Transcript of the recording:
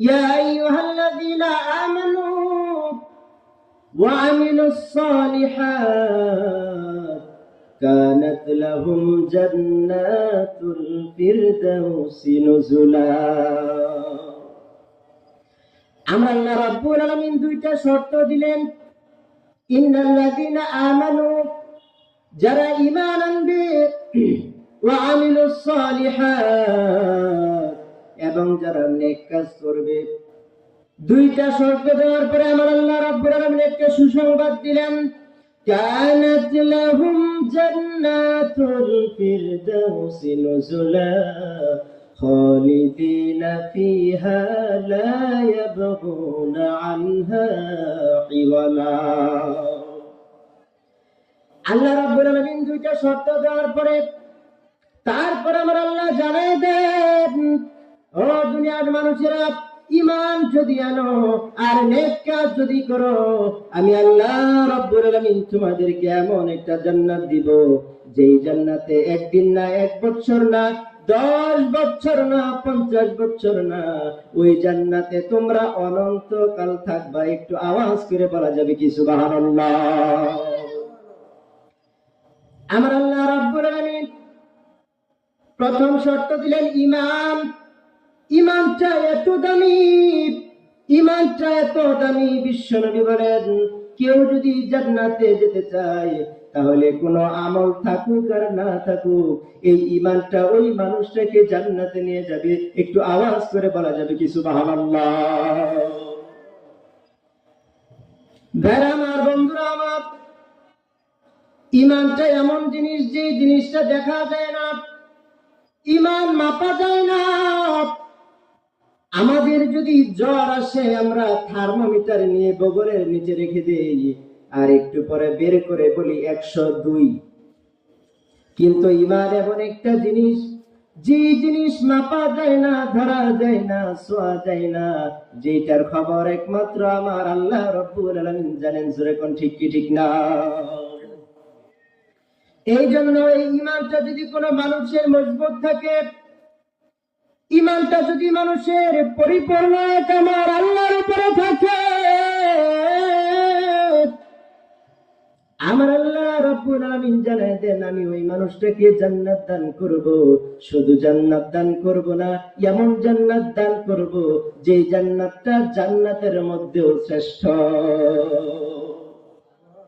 ইয়া আইয়ুহাল্লাযীনা আমানু ওয়া আমিলুস সালিহাত কানাত লাহুম জান্নাতুল ফিরদাউসি নুজুলা। আমরা আল্লাহ রাব্বুল আলামিন দুইটা শর্ত দিলেন। ইন্নাল্লাযীনা আমানু, যারা ঈমান আনবে, ওয়া আমিলুস সালিহাত, এবং যারা নেক কাজ করবে। দুইটা শর্ত দেওয়ার পরে আমার আল্লাহ রাব্বুল আলামিন একটা সুসংবাদ দিলেন। কানাত লাহুম জান্নাতুল ফিরদাউসি নুজুলা খালিদিনা ফিহা লা ইয়াবগুনা আনহা হিওয়ালা। আল্লাহ রাব্বুল আলামিন দুইটা শর্ত দেওয়ার পরে তারপর আমার আল্লাহ জানাই দেন, ও দুনিয়ার মানুষেরা, ঈমান যদি আনো আর নেক কাজ যদি করো, আমি আল্লাহ রাব্বুল আলামিন তোমাদেরকে এমন একটা জান্নাত দিব, যেই জান্নাতে একদিন না, 1 বছর না, 10 বছর না, 50 বছর না, ওই জান্নাতে তোমরা অনন্তকাল থাকবা। একটু আওয়াজ করে বলা যাবে কি সুবহানাল্লাহ? আমার আল্লাহ রাব্বুল আলামিন প্রথম শর্ত দিলেন ঈমান। ঈমানটা এত দামি, ঈমানটা এত দামি, বিশ্বনবী বলেন, কেউ যদি জান্নাতে যেতে চায়, তাহলে কোনো আমল থাকুক আর না থাকুক, এই ঈমানটা ওই মানুষটাকে জান্নাতে নিয়ে যাবে। একটু আওয়াজ করে বলা যাবে কি সুবহানাল্লাহ? ভাইরা আমার, বন্ধুরা আমার, ঈমানটা এমন জিনিস, যে জিনিসটা দেখা যায় না, ঈমান মাপা যায় না। আমাদের যদি জ্বর আসে, আমরা থার্মোমিটার নিয়ে বগলের নিচে রেখে দেই, আর একটু পরে বের করে বলি 102। কিন্তু ঈমান এমন একটা জিনিস, যে জিনিস মাপা যায় না, ধরা যায় না, ছোঁয়া যায় না, যেটার খবর একমাত্র আমার আল্লাহ রাব্বুল আলামিন জানেন। জোরে কোন ঠিক কি ঠিক না? এই জন্য এই ঈমানটা যদি কোনো মানুষের মজবুত থাকে, ঈমানটা যদি মানুষের পরিপূর্ণ আমার আল্লাহর উপরে থাকে, আমার আল্লাহ রাব্বুল আলামিন জানায় দেন, আমি ওই মানুষটাকে জান্নাত দান করব। শুধু জান্নাত দান করব না, এমন জান্নাত দান করব যে জান্নাতটা জান্নাতের মধ্যেও শ্রেষ্ঠ।